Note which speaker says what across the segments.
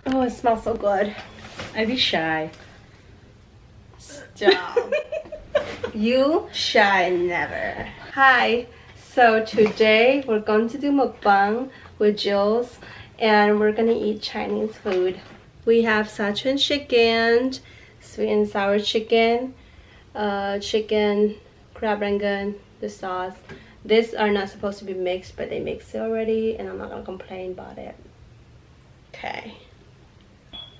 Speaker 1: Oh, it smells so good.
Speaker 2: I'd be shy.
Speaker 1: Stop. You shy never. Hi. So today we're going to do mukbang with Jules, and we're gonna eat Chinese food. We have Sichuan chicken, sweet and sour chicken, chicken, crab rangoon, the sauce. These are not supposed to be mixed, but they mixed it already, and I'm not gonna complain about it. Okay.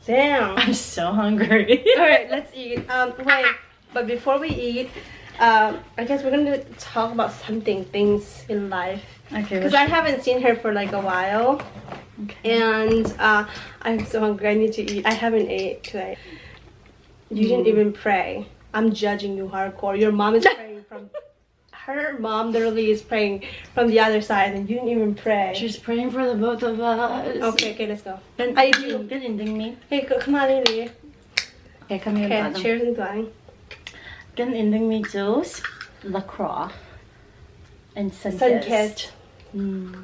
Speaker 1: Damn.
Speaker 2: I'm so hungry.
Speaker 1: Alright, let's eat. Wait, but before we eat, I guess we're gonna talk about things in life.
Speaker 2: Okay.
Speaker 1: Because I haven't seen her for like a while.
Speaker 2: Okay.
Speaker 1: And I'm so hungry. I need to eat. I haven't ate today. You didn't even pray. I'm judging you hardcore. Your mom is praying from... Her mom literally is praying from the other side, and you didn't even pray.
Speaker 2: She's praying for the both of us.
Speaker 1: Okay, let's go.
Speaker 2: I do. Good ending me.
Speaker 1: Hey, come on, Lily.
Speaker 2: Okay, come here.
Speaker 1: Okay, cheers and bye.
Speaker 2: Good ending me, Jules. La Croix. And Sunkissed.
Speaker 1: Ooh.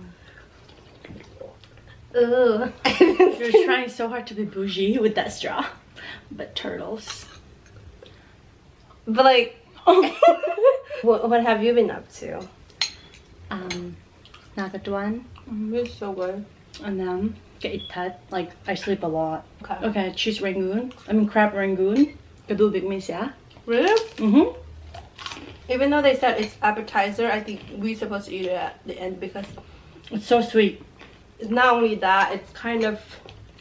Speaker 2: You're trying so hard to be bougie with that straw. But turtles.
Speaker 1: But like... what have you been up to?
Speaker 2: Nakatuan.
Speaker 1: It's so good.
Speaker 2: And then kaitat. Like I sleep a lot.
Speaker 1: Okay.
Speaker 2: Okay, cheese rangoon. I mean crab rangoon. Kadubig mi siya.
Speaker 1: Really?
Speaker 2: Mm-hmm.
Speaker 1: Even though they said it's appetizer, I think we're supposed to eat it at the end because
Speaker 2: It's so sweet.
Speaker 1: it's not only that, it's kind of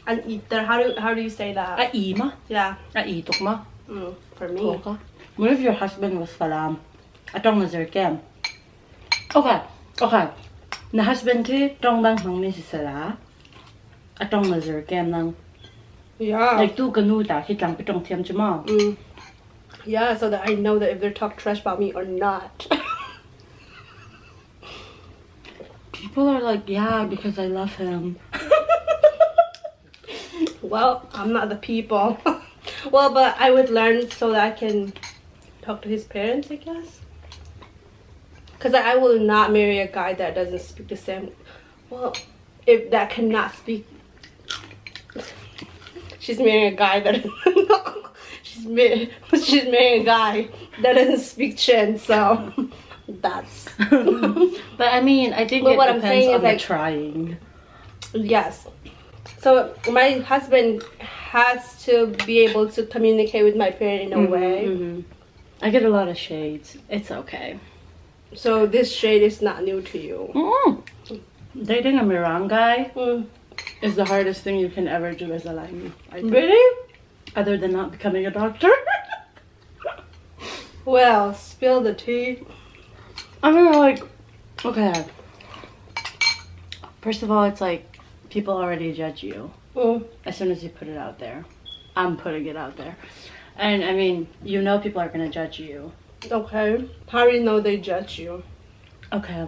Speaker 1: an eater. How do you say that?
Speaker 2: Ai ma.
Speaker 1: Yeah.
Speaker 2: Ai tok ma.
Speaker 1: For me.
Speaker 2: Okay. What if your husband was falam? Atong nazirkem. Okay. Okay. Na husband ti tong bang hang mi si sala. Atong nazirkem nang.
Speaker 1: Yeah.
Speaker 2: Like tu kanuta kitang pitong tiam chama.
Speaker 1: Yeah, so that I know that if they're talk trash about me or not.
Speaker 2: People are like, yeah, because I love him.
Speaker 1: Well, I'm not the people. Well, but I would learn so that I can talk to his parents, I guess. Because I will not marry a guy that doesn't speak the same. Well, if that cannot speak. She's marrying a guy that she's marrying a guy that doesn't speak Chin, so that's.
Speaker 2: But I mean, I think
Speaker 1: But
Speaker 2: it
Speaker 1: what I'm
Speaker 2: depends
Speaker 1: saying
Speaker 2: on
Speaker 1: is,
Speaker 2: the
Speaker 1: like,
Speaker 2: trying.
Speaker 1: Yes. So my husband has to be able to communicate with my parent in a way.
Speaker 2: I get a lot of shades. It's okay.
Speaker 1: So this shade is not new to you.
Speaker 2: Dating a Miran guy is the hardest thing you can ever do as a lady.
Speaker 1: Really?
Speaker 2: Other than not becoming a doctor.
Speaker 1: Well, spill the tea.
Speaker 2: I mean, like, okay. First of all, it's like people already judge you as soon as you put it out there. I'm putting it out there. And I mean, you know people are going to judge you.
Speaker 1: Okay. How do you know they judge you?
Speaker 2: Okay.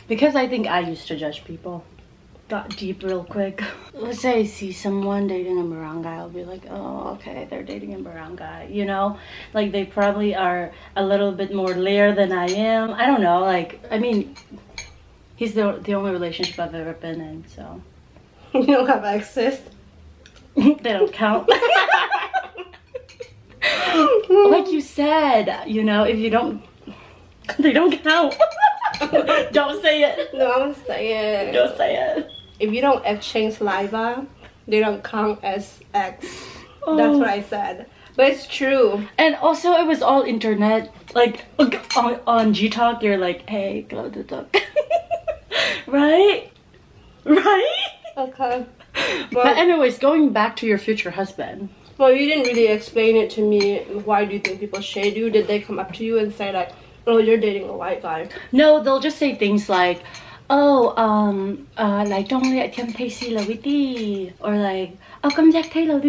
Speaker 2: Because I think I used to judge people. Got deep real quick. Let's say I see someone dating a Miran guy, I'll be like, oh, okay, they're dating a Miran guy, you know? Like, they probably are a little bit more layer than I am. I don't know, like, I mean, he's the only relationship I've ever been in, so.
Speaker 1: You don't have access?
Speaker 2: They don't count. Like you said, you know, if you don't, they don't count. Don't say it.
Speaker 1: No, I'm saying.
Speaker 2: Don't say it.
Speaker 1: If you don't exchange saliva, they don't count as X. That's what I said. But it's true.
Speaker 2: And also, it was all internet. Like, on G-Talk, you're like, hey, go to talk. Right? Right?
Speaker 1: Okay.
Speaker 2: But anyways, going back to your future husband.
Speaker 1: Well, you didn't really explain it to me. Why do you think people shade you? Did they come up to you and say like, oh, you're dating a white guy?
Speaker 2: No, they'll just say things like, oh, like, don't let him taste Bawitin. Or like, oh, come jack Taylor,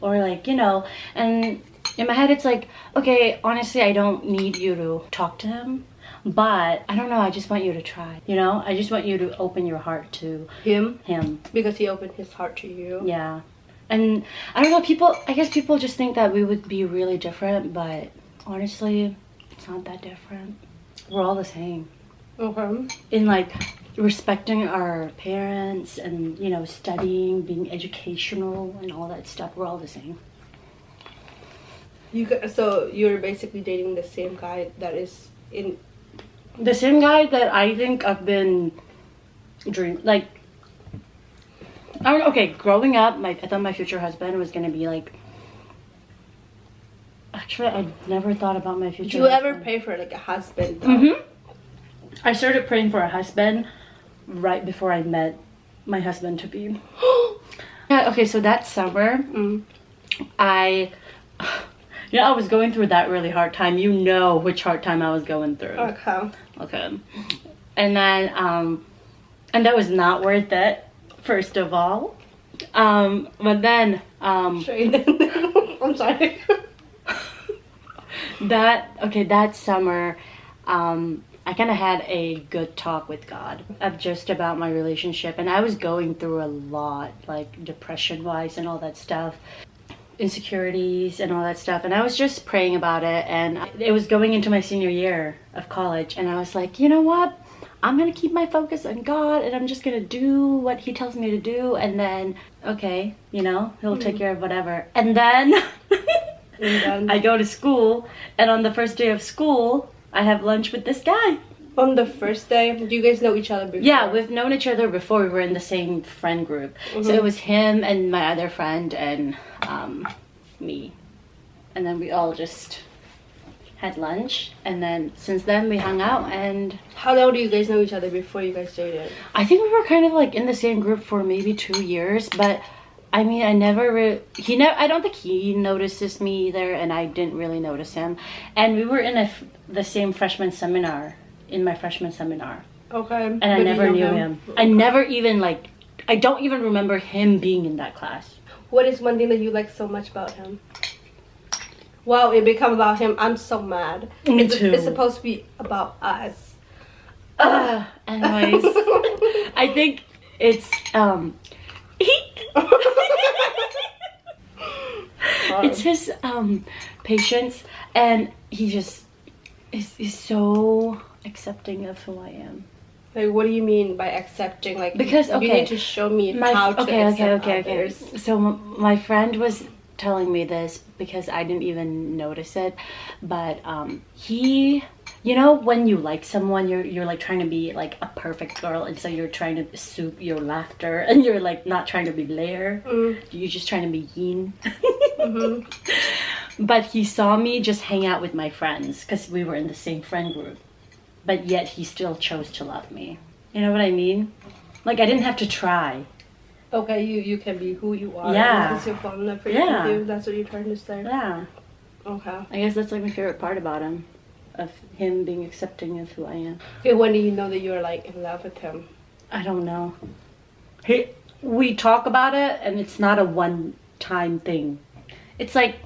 Speaker 2: or like, you know, and in my head it's like, okay, honestly, I don't need you to talk to him, but I don't know, I just want you to try, you know? I just want you to open your heart to
Speaker 1: him.
Speaker 2: Because
Speaker 1: he opened his heart to you.
Speaker 2: Yeah. And I don't know, I guess people just think that we would be really different, but honestly, it's not that different. We're all the same.
Speaker 1: Okay.
Speaker 2: In like respecting our parents and, you know, studying, being educational and all that stuff. We're all the same.
Speaker 1: So you're basically dating the same guy that is in...
Speaker 2: The same guy that I think I've been like... Okay, growing up, I thought my future husband was going to be like... Actually, I never thought about my future
Speaker 1: Do you
Speaker 2: husband.
Speaker 1: ever pray for like a husband though?
Speaker 2: Mm-hmm. I started praying for a husband right before I met my husband to be. Yeah, okay, so that summer, I was going through that really hard time. You know which hard time I was going through. Okay. And then, and that was not worth it, first of all. But then,
Speaker 1: I'm sorry.
Speaker 2: that summer, I kind of had a good talk with God of just about my relationship, and I was going through a lot, like depression-wise and all that stuff, insecurities and all that stuff, and I was just praying about it, and it was going into my senior year of college, and I was like, you know what? I'm gonna keep my focus on God, and I'm just gonna do what He tells me to do, and then, okay, you know, He'll take care of whatever. And then I go to school, and on the first day of school, I have lunch with this guy.
Speaker 1: On the first day? Do you guys know each other before?
Speaker 2: Yeah, we've known each other before. We were in the same friend group. So it was him and my other friend and me. And then we all just had lunch. And then since then we hung out. And
Speaker 1: how long do you guys know each other before you guys dated?
Speaker 2: I think we were kind of like in the same group for maybe 2 years. But I mean, I don't think he notices me either, and I didn't really notice him. And we were in the same freshman seminar, in my freshman seminar.
Speaker 1: Okay.
Speaker 2: And I never knew him.
Speaker 1: Okay.
Speaker 2: I never even I don't even remember him being in that class.
Speaker 1: What is one thing that you like so much about him? Wow, it become about him. I'm so mad.
Speaker 2: Me too.
Speaker 1: It's supposed to be about us.
Speaker 2: Anyways, I think it's it's his patience, and he just is so accepting of who I am.
Speaker 1: Like, what do you mean by accepting? Like,
Speaker 2: because
Speaker 1: you need to show me how to accept others.
Speaker 2: So my friend was telling me this because I didn't even notice it, but he, you know, when you like someone, you're like trying to be like a perfect girl, and so you're trying to soup your laughter, and you're like not trying to be Blair. You're just trying to be Yin. But he saw me just hang out with my friends because we were in the same friend group, but yet he still chose to love me. You know what I mean? Like, I didn't have to try.
Speaker 1: Okay, you can be who you are.
Speaker 2: Yeah.
Speaker 1: Because you're falling in love with you. That's what you're trying to say.
Speaker 2: Yeah.
Speaker 1: Okay.
Speaker 2: I guess that's like my favorite part about him, of him being accepting of who I am.
Speaker 1: Okay, when do you know that you're like in love with him?
Speaker 2: I don't know. We talk about it, and it's not a one-time thing. It's like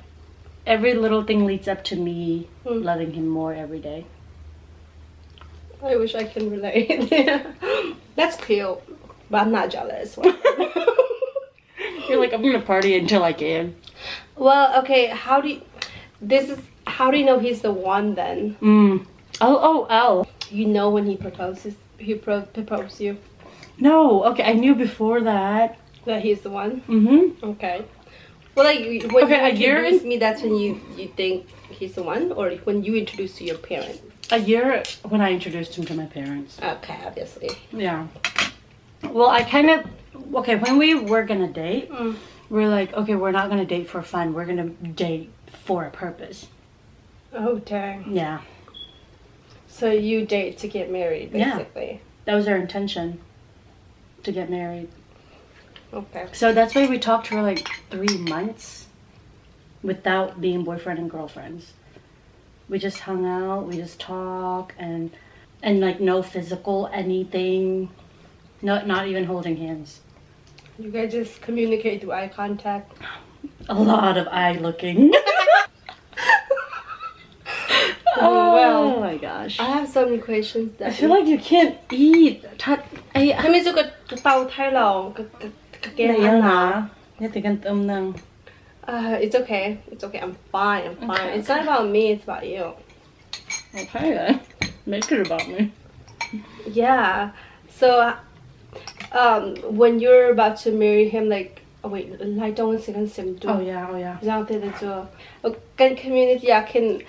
Speaker 2: every little thing leads up to me loving him more every day.
Speaker 1: I wish I can relate. That's cute, but I'm not jealous.
Speaker 2: You're like, I'm gonna party until I can.
Speaker 1: Well, okay. How do you know he's the one then?
Speaker 2: Oh.
Speaker 1: You know when he proposes. He proposed to you.
Speaker 2: No, okay. I knew before that
Speaker 1: he's the one. Okay. Well, like when you introduce me, that's when you think he's the one, or when you introduce to your parents.
Speaker 2: A year when I introduced him to my parents.
Speaker 1: Okay, obviously.
Speaker 2: Yeah. Well, I kind of when we were gonna date, we're like, okay, we're not gonna date for fun. We're gonna date for a purpose.
Speaker 1: Oh dang.
Speaker 2: Yeah.
Speaker 1: So you date to get married, basically.
Speaker 2: Yeah. That was our intention, to get married.
Speaker 1: Okay.
Speaker 2: So that's why we talked for like 3 months without being boyfriend and girlfriends. We just hung out, we just talk, and like no physical anything, not even holding hands.
Speaker 1: You guys just communicate through eye contact.
Speaker 2: A lot of eye looking.
Speaker 1: Well,
Speaker 2: oh my gosh.
Speaker 1: I have so many questions.
Speaker 2: I feel like you can't eat.
Speaker 1: It's okay. It's okay. I'm fine.
Speaker 2: Okay.
Speaker 1: It's not about me. It's about you.
Speaker 2: Okay then. Make it about me.
Speaker 1: Yeah. So, when you're about to marry him, like, oh wait, I don't want to say
Speaker 2: Oh yeah, oh yeah.
Speaker 1: Can community can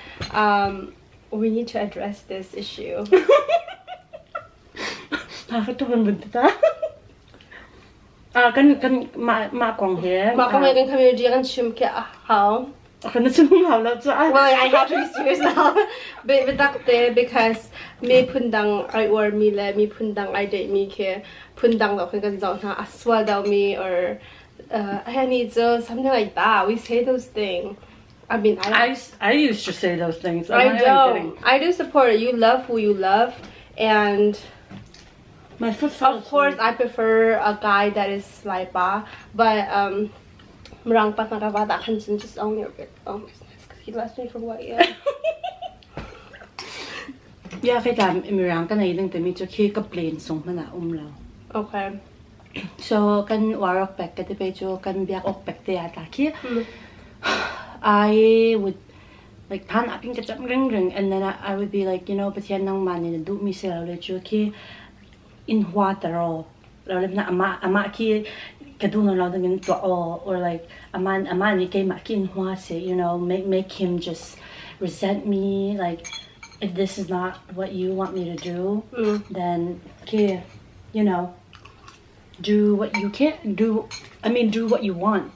Speaker 1: we need to address this issue.
Speaker 2: Kan ma kwang he.
Speaker 1: Ma kan community kan chim ke how.
Speaker 2: Kan chim how la cha.
Speaker 1: Well, I have to be serious now. But that because me pundang I or me le me pundang I date me ke pundang lo kan zong na aswa dao me or I need something like that. We say those things. I mean,
Speaker 2: I used to say those things.
Speaker 1: I don't. I do support it. You love who you love, and
Speaker 2: my foot.
Speaker 1: Of course, I prefer a guy that is like ba, but marang pat nakabata kan just only a bit business because he left me for what year.
Speaker 2: Yeah, kaya mirang ka na ilang tami to kaya ka plain song mana umlaw.
Speaker 1: Okay.
Speaker 2: So kan warok pek ka tipe jo kan biak ok pek te ata ki. I would like pan aping ka chap ring ring, and then I would be like, you know, but yan nang man na do mi sila le jo ki in water or na ama ki kaduna la ding to or like aman ni kay ma ki in se, you know, make him just resent me, like if this is not what you want me to do, then ki, you know, do what you can't do. I mean, do what you want.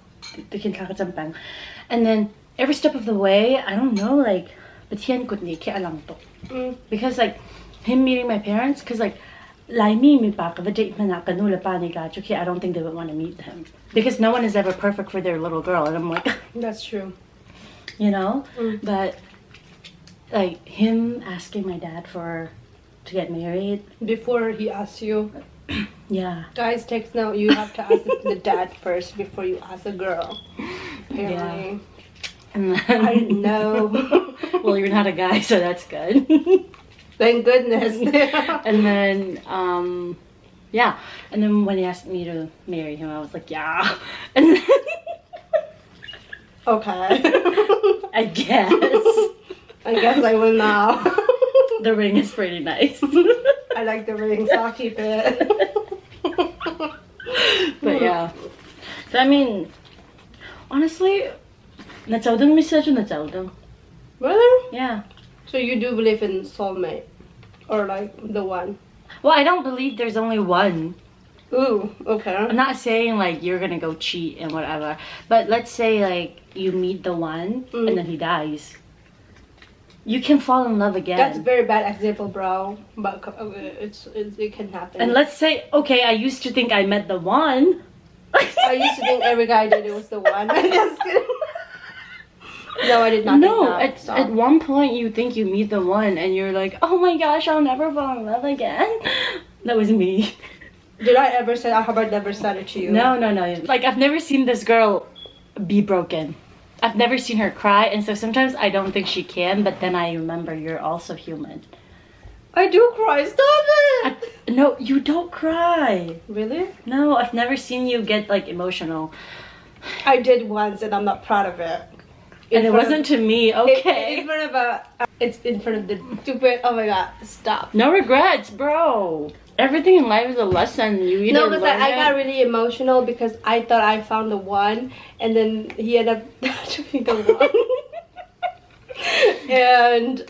Speaker 2: And then every step of the way, I don't know, like, but because like him meeting my parents, because like I don't think they would want to meet him because no one is ever perfect for their little girl, and I'm like,
Speaker 1: that's true,
Speaker 2: you know. But like him asking my dad to get married
Speaker 1: before he asks you.
Speaker 2: Yeah.
Speaker 1: Guys, take note. You have to ask the dad first before you ask the girl. Apparently.
Speaker 2: Yeah. And then,
Speaker 1: I know.
Speaker 2: Well, you're not a guy, so that's good.
Speaker 1: Thank goodness.
Speaker 2: And then, yeah. And then when he asked me to marry him, I was like, yeah. And then,
Speaker 1: okay.
Speaker 2: I guess.
Speaker 1: I guess I will now.
Speaker 2: The ring is pretty nice.
Speaker 1: I like the ring, so I'll keep it.
Speaker 2: But yeah. So I mean, honestly, natsaudang message natsaudang.
Speaker 1: Really?
Speaker 2: Yeah.
Speaker 1: So you do believe in soulmate? Or like the one?
Speaker 2: Well, I don't believe there's only one.
Speaker 1: Ooh, okay.
Speaker 2: I'm not saying like you're gonna go cheat and whatever. But let's say like you meet the one and then he dies. You can fall in love again.
Speaker 1: That's a very bad example, bro. But it can happen.
Speaker 2: And let's say, okay, I used to think I met the one.
Speaker 1: I used to think every guy did it was the one. Just kidding. No, I did not.
Speaker 2: No, at one point you think you meet the one and you're like, oh my gosh, I'll never fall in love again. That was me.
Speaker 1: Did I ever say that? How about never said it to you?
Speaker 2: No. Like, I've never seen this girl be broken. I've never seen her cry, and so sometimes I don't think she can, but then I remember you're also human.
Speaker 1: I do cry. Stop it!
Speaker 2: No, you don't cry.
Speaker 1: Really?
Speaker 2: No, I've never seen you get like emotional.
Speaker 1: I did once, and I'm not proud of it.
Speaker 2: And it wasn't to me, okay?
Speaker 1: It's in front of the stupid. Oh my god! Stop.
Speaker 2: No regrets, bro. Everything in life is a lesson. You either
Speaker 1: no, because I got really emotional because I thought I found the one, and then he ended up not to be the one. And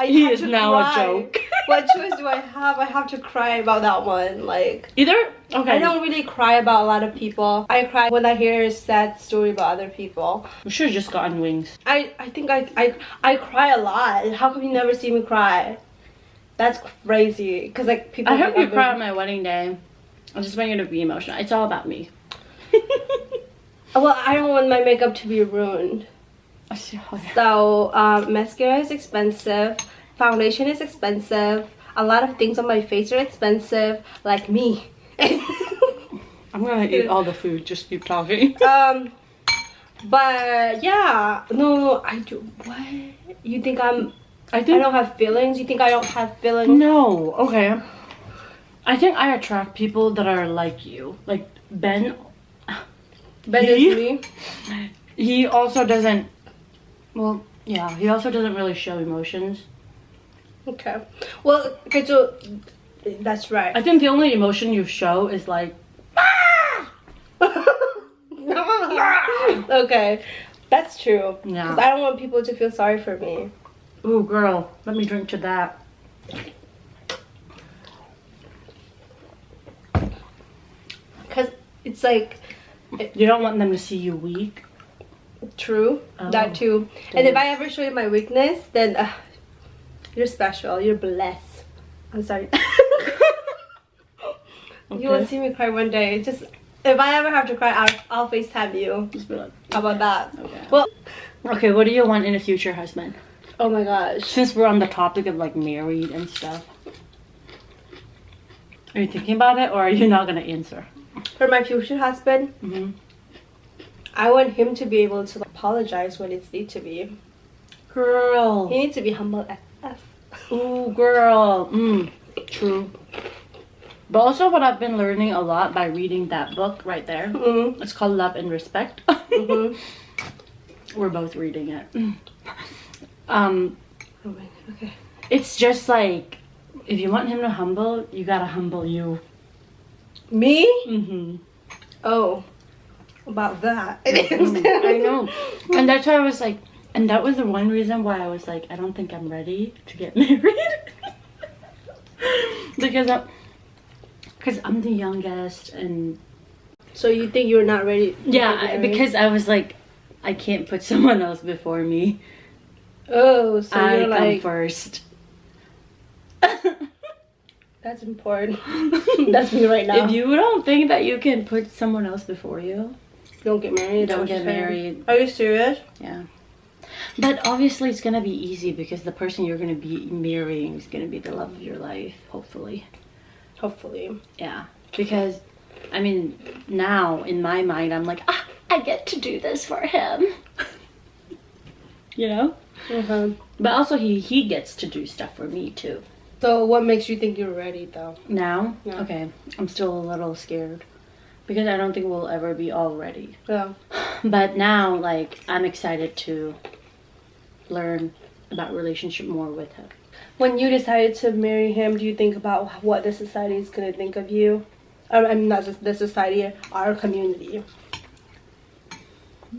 Speaker 2: he is now a joke.
Speaker 1: What choice do I have? I have to cry about that one. Like
Speaker 2: either. Okay.
Speaker 1: I don't really cry about a lot of people. I cry when I hear a sad story about other people.
Speaker 2: We should have just gotten wings.
Speaker 1: I think I cry a lot. How come you never see me cry? That's crazy. Cause like people.
Speaker 2: I hope you cry on my wedding day. I just want you to be emotional. It's all about me.
Speaker 1: Well, I don't want my makeup to be ruined. So mascara is expensive, foundation is expensive, a lot of things on my face are expensive, like me.
Speaker 2: I'm gonna eat all the food, just keep talking.
Speaker 1: But yeah, no, I do. What? You think I don't have feelings? You think I don't have feelings?
Speaker 2: No, okay. I think I attract people that are like you. Like Ben
Speaker 1: is me.
Speaker 2: He also doesn't. Well, yeah, he also doesn't really show emotions.
Speaker 1: Okay. Well, okay, so That's right.
Speaker 2: I think the only emotion you show is like,
Speaker 1: Okay, that's true.
Speaker 2: Yeah.
Speaker 1: 'Cause I don't want people to feel sorry for me.
Speaker 2: ooh, girl, let me drink to that.
Speaker 1: Because it's like,
Speaker 2: You don't want them to see you weak.
Speaker 1: true,
Speaker 2: Oh,
Speaker 1: that too.
Speaker 2: damn.
Speaker 1: And if I ever show you my weakness, then you're special, you're blessed. I'm sorry. You will see me cry one day. Just, if I ever have to cry, I'll FaceTime you.
Speaker 2: Just be like,
Speaker 1: How about that?
Speaker 2: okay.
Speaker 1: Well,
Speaker 2: Okay, what do you want in a future husband?
Speaker 1: oh my gosh.
Speaker 2: Since we're on the topic of like married and stuff. Are you thinking about it or are you not gonna answer?
Speaker 1: For my future husband,
Speaker 2: Mm-hmm.
Speaker 1: I want him to be able to apologize when it's need to be.
Speaker 2: Girl.
Speaker 1: He needs to be humble AF.
Speaker 2: Ooh, girl. True. But also what I've been learning a lot by reading that book right there.
Speaker 1: Mm-hmm.
Speaker 2: It's called Love and Respect.
Speaker 1: Mm-hmm.
Speaker 2: We're both reading it.
Speaker 1: Oh my, okay.
Speaker 2: It's just like, if you want him to humble, you gotta humble you.
Speaker 1: Me?
Speaker 2: Mm-hmm.
Speaker 1: Oh, about that.
Speaker 2: I know. And that's why I was like, and that was the one reason why I was like, I don't think I'm ready to get married. Because I'm the youngest and...
Speaker 1: So you think you're not ready? to get
Speaker 2: Yeah,
Speaker 1: married?
Speaker 2: because I was like, I can't put someone else before me.
Speaker 1: Oh, so
Speaker 2: I
Speaker 1: you're
Speaker 2: come
Speaker 1: like,
Speaker 2: first.
Speaker 1: that's important. That's me right now.
Speaker 2: If you don't think that you can put someone else before you,
Speaker 1: don't get married.
Speaker 2: don't
Speaker 1: what
Speaker 2: get
Speaker 1: you're saying?
Speaker 2: married.
Speaker 1: Are you serious?
Speaker 2: Yeah. But obviously it's gonna be easy because the person you're gonna be marrying is gonna be the love of your life, hopefully.
Speaker 1: Hopefully.
Speaker 2: Yeah. Because, I mean, now in my mind, I'm like, I get to do this for him. You know?
Speaker 1: Uh-huh.
Speaker 2: But also he gets to do stuff for me too.
Speaker 1: So what makes you think you're ready though?
Speaker 2: Now?
Speaker 1: Yeah.
Speaker 2: Okay. I'm still a little scared. Because I don't think we'll ever be all ready.
Speaker 1: Yeah.
Speaker 2: But now, like, I'm excited to learn about relationship more with him.
Speaker 1: When you decided to marry him, do you think about what the society is going to think of you? I mean, not just the society, our community.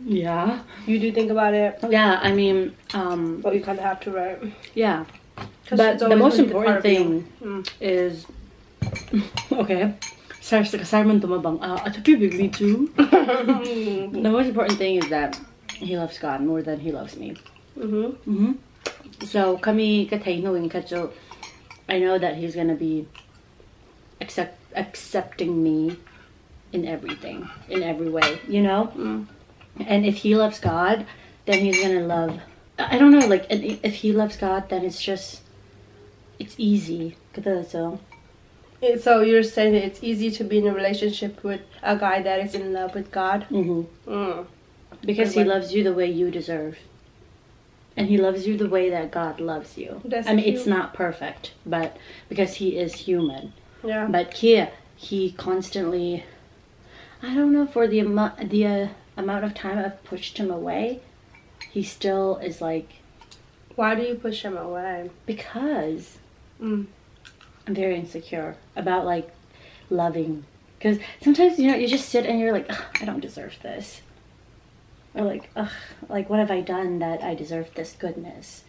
Speaker 2: Yeah.
Speaker 1: You do think about it?
Speaker 2: Yeah, I mean,
Speaker 1: But you kind of have to, right?
Speaker 2: yeah.
Speaker 1: 'Cause
Speaker 2: But
Speaker 1: it's
Speaker 2: the
Speaker 1: always
Speaker 2: most
Speaker 1: gonna be part
Speaker 2: important
Speaker 1: of you.
Speaker 2: thing is... Okay. Simon tumabang. Me too. The most important thing is that he loves God more than he loves me.
Speaker 1: Mm-hmm.
Speaker 2: So kami kataynuin kacho. I know that he's gonna be accepting me in everything, in every way, you know. And if he loves God, then he's gonna love. I don't know, like if he loves God, then it's easy.
Speaker 1: So you're saying that it's easy to be in a relationship with a guy that is in love with God?
Speaker 2: Because he loves you the way you deserve. And he loves you the way that God loves you.
Speaker 1: That's
Speaker 2: I mean,
Speaker 1: cute.
Speaker 2: it's not perfect, but because he is human.
Speaker 1: Yeah.
Speaker 2: But here, he constantly, I don't know, for the amount of time I've pushed him away, he still is like...
Speaker 1: Why do you push him away?
Speaker 2: Because I'm very insecure about, like, loving. Because sometimes, you know, you just sit and you're like, I don't deserve this. Or like, like, what have I done that I deserve this goodness?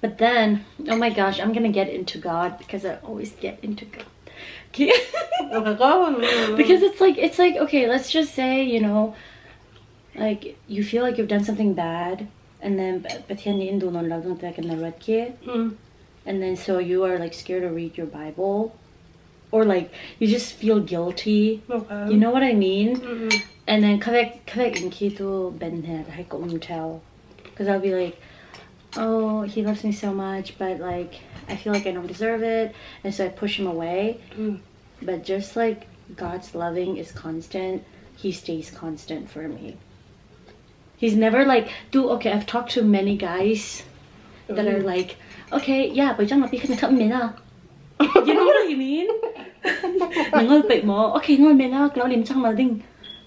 Speaker 2: But then, oh my gosh, I'm gonna get into God because I always get into God. Because it's like, okay, let's just say, you know, like, you feel like you've done something bad, and then, and then so you are like scared to read your Bible, or like you just feel guilty.
Speaker 1: Okay.
Speaker 2: You know what I mean?
Speaker 1: Mm-hmm.
Speaker 2: And then because I'll be like, oh, he loves me so much, but like I feel like I don't deserve it, and so I push him away. But just like God's loving is constant, he stays constant for me. He's never like, okay, I've talked to many guys that are like, okay, yeah, but you know what I mean?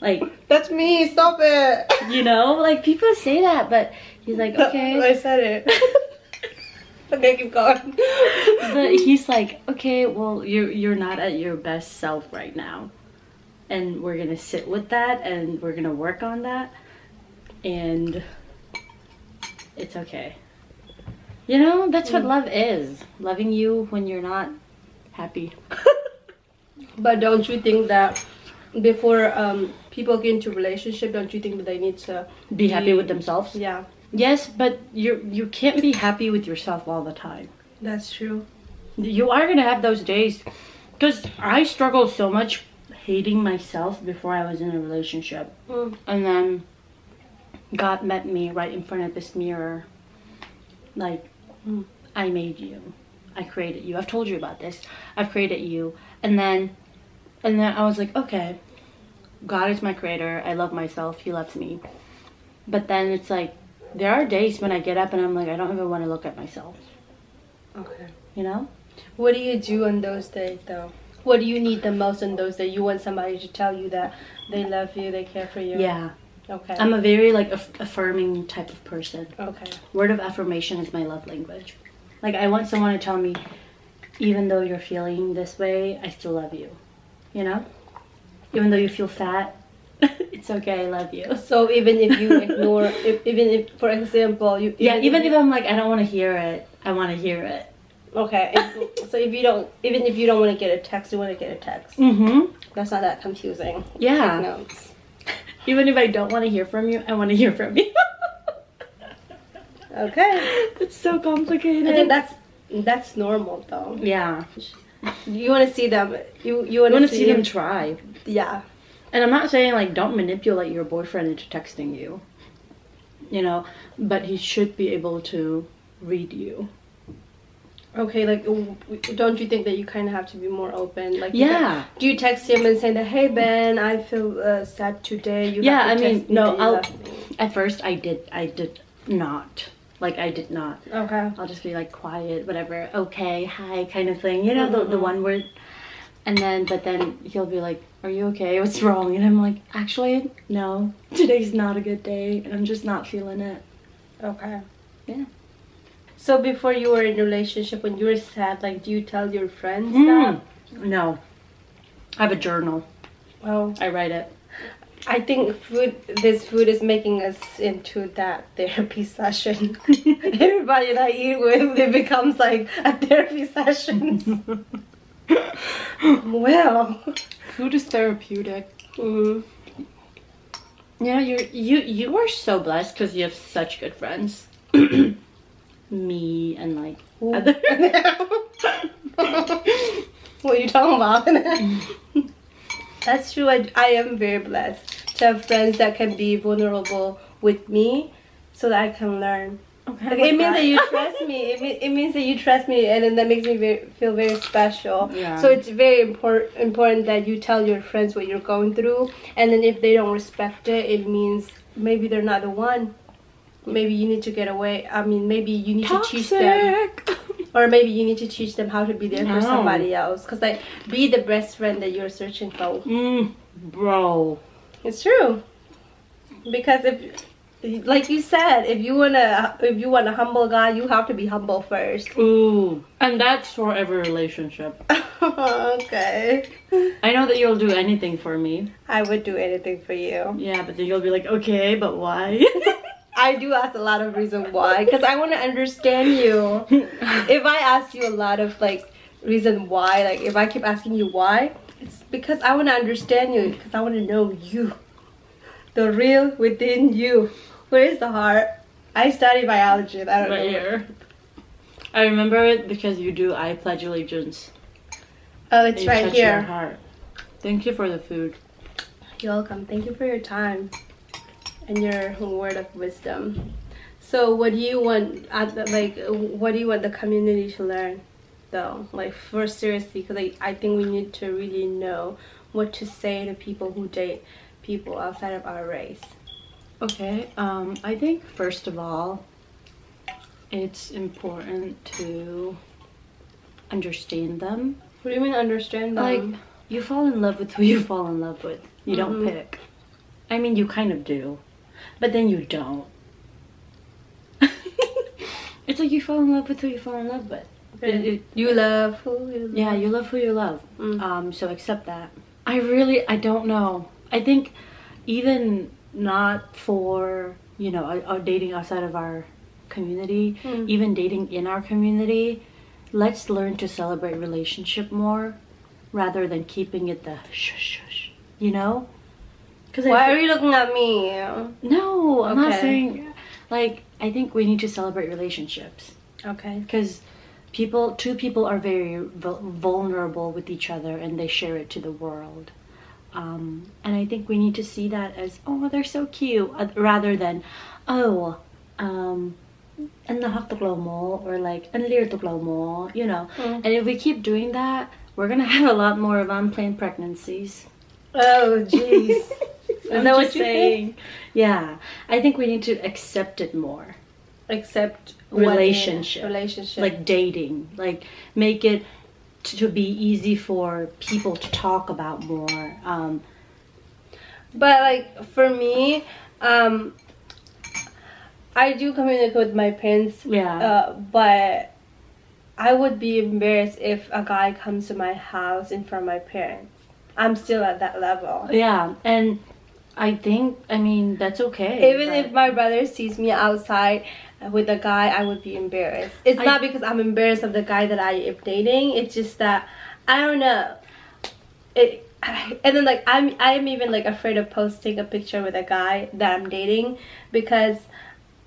Speaker 2: Like,
Speaker 1: that's me, stop it.
Speaker 2: you know, like people say that, but he's like, okay.
Speaker 1: I said it. Okay, keep going.
Speaker 2: But he's like, okay, well, you're not at your best self right now, and we're gonna sit with that, and we're gonna work on that, and it's okay. You know, that's what love is. Loving you when you're not happy.
Speaker 1: But don't you think that before people get into relationship, don't you think that they need to
Speaker 2: Be happy with themselves.
Speaker 1: Yeah,
Speaker 2: Yes, but you can't be happy with yourself all the time.
Speaker 1: that's true.
Speaker 2: You are gonna have those days, because I struggled so much hating myself before I was in a relationship, and then God met me right in front of this mirror. Like, I made you, I created you. I've told you about this. I've created you, and then I was like, okay, God is my creator. I love myself. He loves me. But then it's like, there are days when I get up and I'm like, I don't even want to look at myself.
Speaker 1: Okay.
Speaker 2: You know?
Speaker 1: What do you do on those days, though? What do you need the most on those days? You want somebody to tell you that they love you, they care for you?
Speaker 2: Yeah.
Speaker 1: Okay.
Speaker 2: I'm a very, like, affirming type of person.
Speaker 1: Okay.
Speaker 2: Word of affirmation is my love language. Like, I want someone to tell me, even though you're feeling this way, I still love you. You know? Even though you feel fat, it's okay, I love you.
Speaker 1: So even if you ignore, even if, for example, you...
Speaker 2: Even if I'm like, I don't want to hear it, I want to hear it.
Speaker 1: Okay. So if you don't, even if you don't want to get a text, you want to get a text.
Speaker 2: Mm-hmm.
Speaker 1: That's not that confusing.
Speaker 2: Yeah.
Speaker 1: Take notes.
Speaker 2: Even if I don't want to hear from you, I want to hear from you.
Speaker 1: Okay.
Speaker 2: It's so complicated.
Speaker 1: I think that's normal, though.
Speaker 2: Yeah.
Speaker 1: You want to see them. You
Speaker 2: I
Speaker 1: want
Speaker 2: want
Speaker 1: to
Speaker 2: to see them try.
Speaker 1: Yeah.
Speaker 2: And I'm not saying, like, don't manipulate your boyfriend into texting you. You know, but he should be able to read you.
Speaker 1: Okay, like, don't you think that you kind of have to be more open? Like,
Speaker 2: Yeah.
Speaker 1: Do you text him and say that, hey, Ben, I feel sad today. You
Speaker 2: Yeah,
Speaker 1: have to
Speaker 2: I mean,
Speaker 1: text me
Speaker 2: no,
Speaker 1: that you love me."
Speaker 2: at first I did not. Like, I did not.
Speaker 1: Okay.
Speaker 2: I'll just be like quiet, whatever, okay, hi, kind of thing. You know, the one word. And then, but then he'll be like, are you okay? What's wrong? And I'm like, actually, no, today's not a good day. And I'm just not feeling it.
Speaker 1: Okay.
Speaker 2: Yeah.
Speaker 1: So before you were in a relationship, when you were sad, like, do you tell your friends that?
Speaker 2: No. I have a journal.
Speaker 1: Oh.
Speaker 2: I write it.
Speaker 1: I think this food is making us into that therapy session. Everybody that I eat with, it becomes like a therapy session. Well,
Speaker 2: Food is therapeutic.
Speaker 1: mm-hmm.
Speaker 2: You know, you are so blessed because you have such good friends. Me and like other.
Speaker 1: What are you talking about? That's true. I am very blessed to have friends that can be vulnerable with me, so that I can learn.
Speaker 2: Okay,
Speaker 1: Like, it means that you trust me. It means that you trust me, and then that makes me feel very special.
Speaker 2: Yeah.
Speaker 1: So it's very important that you tell your friends what you're going through, and then if they don't respect it, it means maybe they're not the one. Maybe you need to get away. I mean, maybe you need to teach them, or maybe you need to teach them how to be there for somebody else. Cause like, be the best friend that you're searching for.
Speaker 2: Bro.
Speaker 1: It's true. Because if, like you said, if you want a humble guy, you have to be humble first.
Speaker 2: Ooh. And that's for every relationship.
Speaker 1: Okay.
Speaker 2: I know that you'll do anything for me.
Speaker 1: I would do anything for you.
Speaker 2: Yeah, but then you'll be like, okay, but why?
Speaker 1: I do ask a lot of reasons why, because I want to understand you. If I ask you a lot of like reason why, like if I keep asking you why, it's because I want to understand you, because I want to know you, the real within you. Where is the heart? I study biology. I don't
Speaker 2: Right
Speaker 1: know.
Speaker 2: here. I remember it because you do I Pledge Allegiance.
Speaker 1: Oh, it's
Speaker 2: You
Speaker 1: right
Speaker 2: touch your
Speaker 1: here.
Speaker 2: heart. Thank you for the food.
Speaker 1: You're welcome. Thank you for your time and your word of wisdom. So, what do you want? What do you want the community to learn, though? Like, first, seriously, because I think we need to really know what to say to people who date people outside of our race.
Speaker 2: Okay. I think first of all, it's important to understand them.
Speaker 1: What do you mean understand them?
Speaker 2: Like, you fall in love with who you fall in love with. You don't pick. I mean, you kind of do, but then you don't. It's like you fall in love with who you fall in love with.
Speaker 1: You love who you love.
Speaker 2: Yeah, you love who you love. So accept that. I don't know. I think even not for, you know, our dating outside of our community, even dating in our community, let's learn to celebrate relationship more rather than keeping it the shush shush, you know?
Speaker 1: Why are you looking at me?
Speaker 2: No, I'm not saying, like, I think we need to celebrate relationships.
Speaker 1: Okay.
Speaker 2: Because two people are very vulnerable with each other and they share it to the world. And I think we need to see that as, oh, they're so cute, rather than, oh, ang lahak tuklaw mo, or like, ang lir tuklaw mo, you know. And if we keep doing that, we're gonna have a lot more of unplanned pregnancies.
Speaker 1: Oh, jeez. Is that what you're saying?
Speaker 2: Yeah. I think we need to accept it more.
Speaker 1: Accept
Speaker 2: relationship.
Speaker 1: Like
Speaker 2: dating. Like, make it to be easy for people to talk about more.
Speaker 1: But like for me, I do communicate with my parents.
Speaker 2: Yeah.
Speaker 1: But I would be embarrassed if a guy comes to my house in front of my parents. I'm still at that level.
Speaker 2: Yeah, and I think, I mean, that's okay.
Speaker 1: Even if my brother sees me outside with a guy, I would be embarrassed. It's not because I'm embarrassed of the guy that I am dating. It's just that, I don't know. And then like I'm even like afraid of posting a picture with a guy that I'm dating because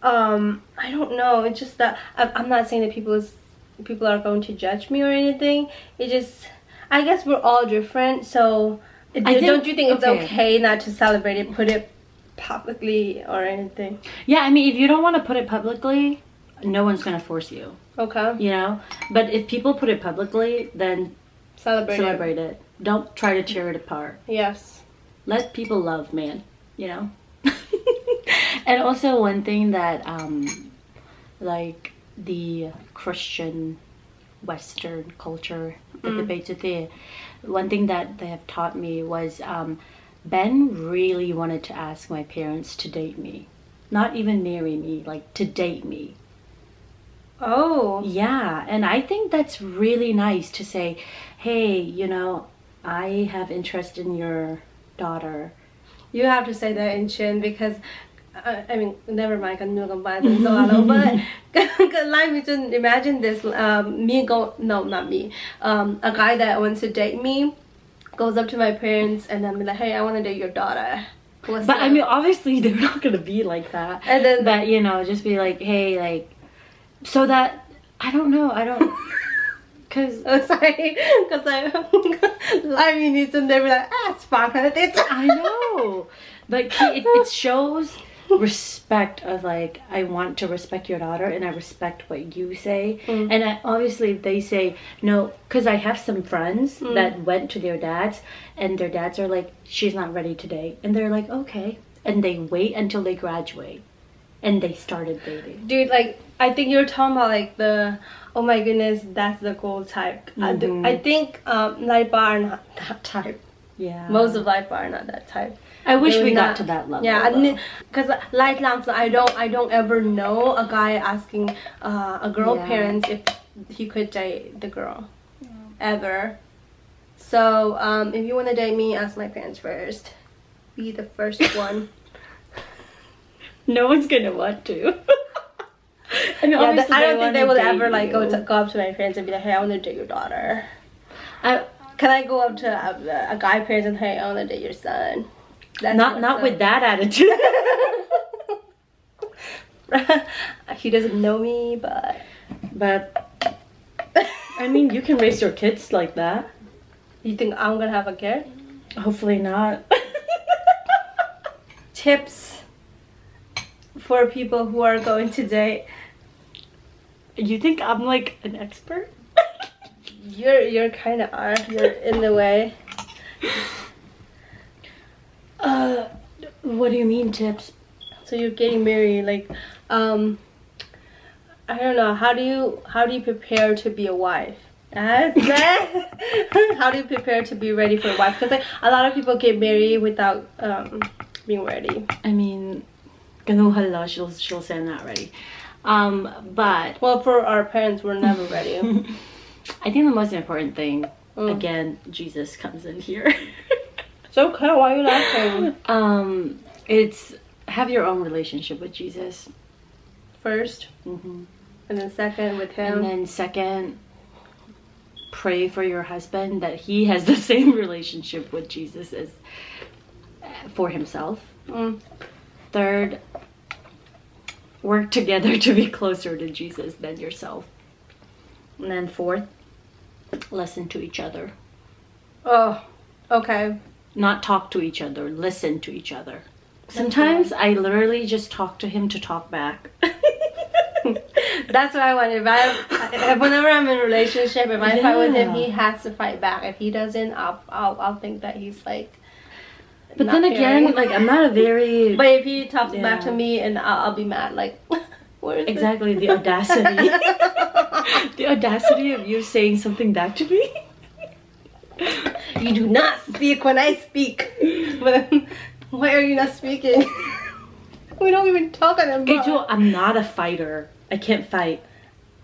Speaker 1: I don't know. It's just that I'm not saying that people are going to judge me or anything. It just, I guess we're all different, so don't you think it's okay not to celebrate it, put it publicly or anything?
Speaker 2: Yeah, I mean, if you don't want to put it publicly, no one's gonna force you.
Speaker 1: Okay.
Speaker 2: You know, but if people put it publicly, then celebrate it. Don't try to tear it apart.
Speaker 1: Yes.
Speaker 2: Let people love, man. You know. And also one thing that like the Christian Western culture, one thing that they have taught me was Ben really wanted to ask my parents to date me. Not even marry me, like to date me.
Speaker 1: Oh.
Speaker 2: Yeah, and I think that's really nice to say, hey, you know, I have interest in your daughter.
Speaker 1: You have to say that in Chin because I mean, never mind, but because like you just imagine this, a guy that wants to date me goes up to my parents and then be like, hey, I want to date your daughter. But
Speaker 2: I mean, obviously they're not gonna be like that.
Speaker 1: And then,
Speaker 2: but you know, just be like, hey, like, so that I don't, cause
Speaker 1: sorry, cause I mean, it's and they're like, it's fine.
Speaker 2: I know, but it shows respect of like, I want to respect your daughter and I respect what you say. And obviously if they say no, because I have some friends that went to their dads and their dads are like, she's not ready to date, and they're like, okay, and they wait until they graduate and they started dating.
Speaker 1: Dude, like, I think you're talking about like the, oh my goodness, that's the goal type. I think light bar are not that type.
Speaker 2: Yeah,
Speaker 1: most of light bar are not that type.
Speaker 2: I wish we got to that level.
Speaker 1: Yeah, because light lamps, I don't ever know a guy asking a girl parents if he could date the girl, ever. So if you want to date me, ask my parents first. Be the first one.
Speaker 2: No one's gonna want to. I mean,
Speaker 1: I don't think they will ever like go up to my parents and be like, hey, I want to date your daughter. Can I go up to a guy parents and hey, I want to date your son? That's
Speaker 2: not with that attitude.
Speaker 1: He doesn't know me, but
Speaker 2: I mean, you can raise your kids like that.
Speaker 1: You think I'm gonna have a kid?
Speaker 2: Hopefully not.
Speaker 1: Tips for people who are going to date.
Speaker 2: You think I'm like an expert?
Speaker 1: You're kind of are. You're in the way.
Speaker 2: What do you mean tips?
Speaker 1: So you're getting married, like, I don't know. How do you prepare to be a wife? How do you prepare to be ready for a wife? Because like, a lot of people get married without being ready.
Speaker 2: I mean, Ngunhlei, she'll say I'm not ready. But
Speaker 1: Well, for our parents, we're never ready.
Speaker 2: I think the most important thing, again, Jesus comes in here.
Speaker 1: It's okay. Why are you laughing?
Speaker 2: It's have your own relationship with Jesus.
Speaker 1: First, and then second with him.
Speaker 2: And then second, pray for your husband that he has the same relationship with Jesus as for himself. Third, work together to be closer to Jesus than yourself. And then fourth, listen to each other.
Speaker 1: Oh, okay.
Speaker 2: Not talk to each other, listen to each other. Sometimes I literally just talk to him to talk back.
Speaker 1: That's what I want. Whenever I'm in a relationship, if I fight with him, he has to fight back. If he doesn't, I'll think that he's like.
Speaker 2: But then again, like I'm not a very.
Speaker 1: But if he talks back to me, and I'll be mad. Like, where is
Speaker 2: exactly the audacity, the audacity of you saying something back to me.
Speaker 1: You do not speak when I speak. But why are you not speaking? We don't even talk anymore.
Speaker 2: Okay, Jules, I'm not a fighter. I can't fight.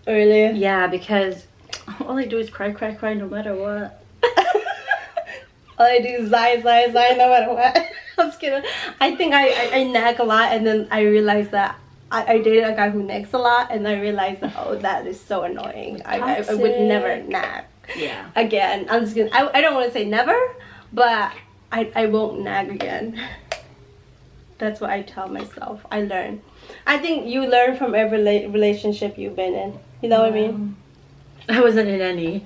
Speaker 1: Really?
Speaker 2: Yeah, because all I do is cry no matter what.
Speaker 1: All I do is sigh no matter what. I'm just kidding. I think I nag a lot, and then I realized that I dated a guy who nags a lot, and I realized that, oh, that is so annoying. I would never nag.
Speaker 2: Yeah.
Speaker 1: Again, I'm just gonna. I don't want to say never, but I won't nag again. That's what I tell myself. I learn. I think you learn from every relationship you've been in. You know what I mean?
Speaker 2: I wasn't in any.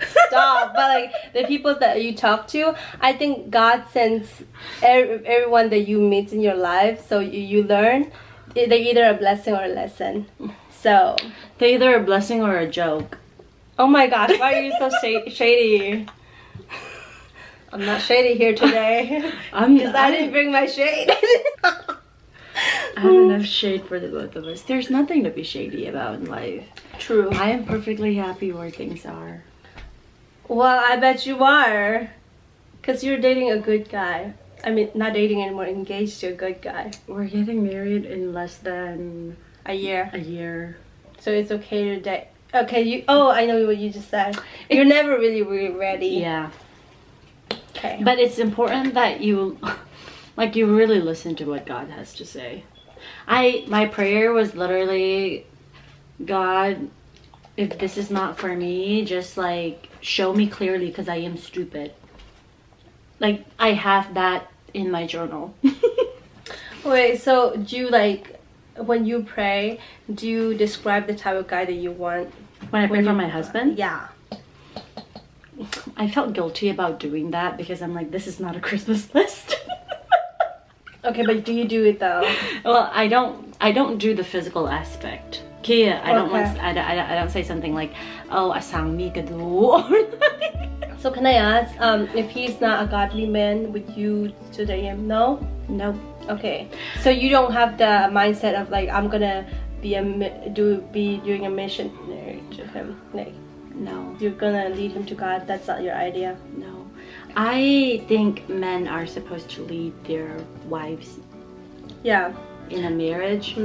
Speaker 1: Stop. But like the people that you talk to, I think God sends everyone that you meet in your life. So you learn. They're either a blessing or a lesson. So
Speaker 2: they're either a blessing or a joke.
Speaker 1: Oh my gosh, why are you so shady? I'm not shady here today. Because I didn't bring my shade.
Speaker 2: I have enough shade for the both of us. There's nothing to be shady about in life.
Speaker 1: True.
Speaker 2: I am perfectly happy where things are.
Speaker 1: Well, I bet you are. Because you're dating a good guy. I mean, not dating anymore, engaged to a good guy.
Speaker 2: We're getting married in less than
Speaker 1: a year.
Speaker 2: A year.
Speaker 1: So it's okay to date. Okay, I know what you just said. You're never really ready.
Speaker 2: Yeah.
Speaker 1: Okay.
Speaker 2: But it's important that you really listen to what God has to say. My prayer was literally, God, if this is not for me, just like show me clearly because I am stupid. Like I have that in my journal.
Speaker 1: Wait, so do you when you pray, do you describe the type of guy that you want?
Speaker 2: When I pray for my husband?
Speaker 1: Yeah.
Speaker 2: I felt guilty about doing that because I'm like, this is not a Christmas list.
Speaker 1: Okay, but do you do it though?
Speaker 2: Well, I don't do the physical aspect. Kia, I don't say something like, oh, asang mi ka do, or like.
Speaker 1: So can I ask, if he's not a godly man, would you to date him? No?
Speaker 2: Nope.
Speaker 1: Okay. So you don't have the mindset of like, I'm gonna be doing a missionary to him. Like,
Speaker 2: no.
Speaker 1: You're gonna lead him to God. That's not your idea.
Speaker 2: No. I think men are supposed to lead their wives.
Speaker 1: Yeah.
Speaker 2: In a marriage.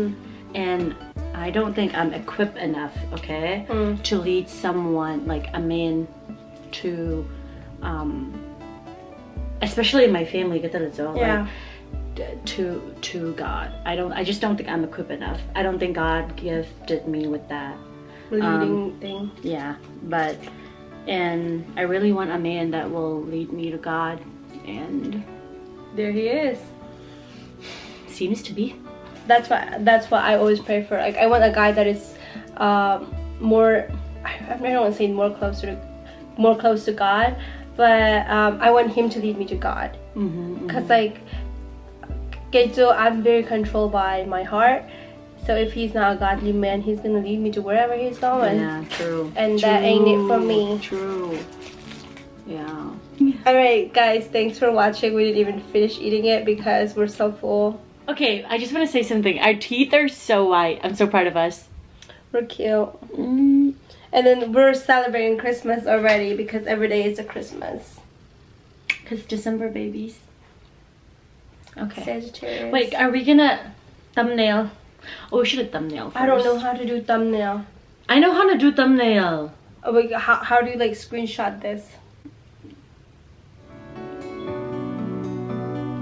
Speaker 2: And I don't think I'm equipped enough, okay, to lead someone, like a man, to, especially in my family,
Speaker 1: yeah.
Speaker 2: Like, to God. I just don't think I'm equipped enough. I don't think God gifted me with that
Speaker 1: leading thing.
Speaker 2: Yeah, and I really want a man that will lead me to God, and
Speaker 1: there he is.
Speaker 2: Seems to be.
Speaker 1: That's what I always pray for. Like I want a guy that is more, I don't want to say more close to God, but I want him to lead me to God. Because like, so I'm very controlled by my heart. So if he's not a godly man, he's gonna lead me to wherever he's going.
Speaker 2: Yeah, true.
Speaker 1: And that ain't it for me.
Speaker 2: True. Yeah.
Speaker 1: Alright guys, thanks for watching. We didn't even finish eating it because we're so full.
Speaker 2: Okay, I just want to say something. Our teeth are so white. I'm so proud of us.
Speaker 1: We're cute. And then we're celebrating Christmas already because every day is a Christmas.
Speaker 2: Because December babies. Okay.
Speaker 1: Sagittarius.
Speaker 2: Wait, are we gonna thumbnail? Oh, we should have thumbnail first.
Speaker 1: I don't know how to do thumbnail.
Speaker 2: I know how to do thumbnail.
Speaker 1: Oh, wait, how do you like screenshot this?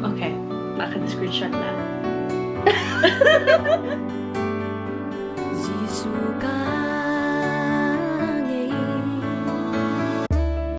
Speaker 2: Okay, I can screenshot that.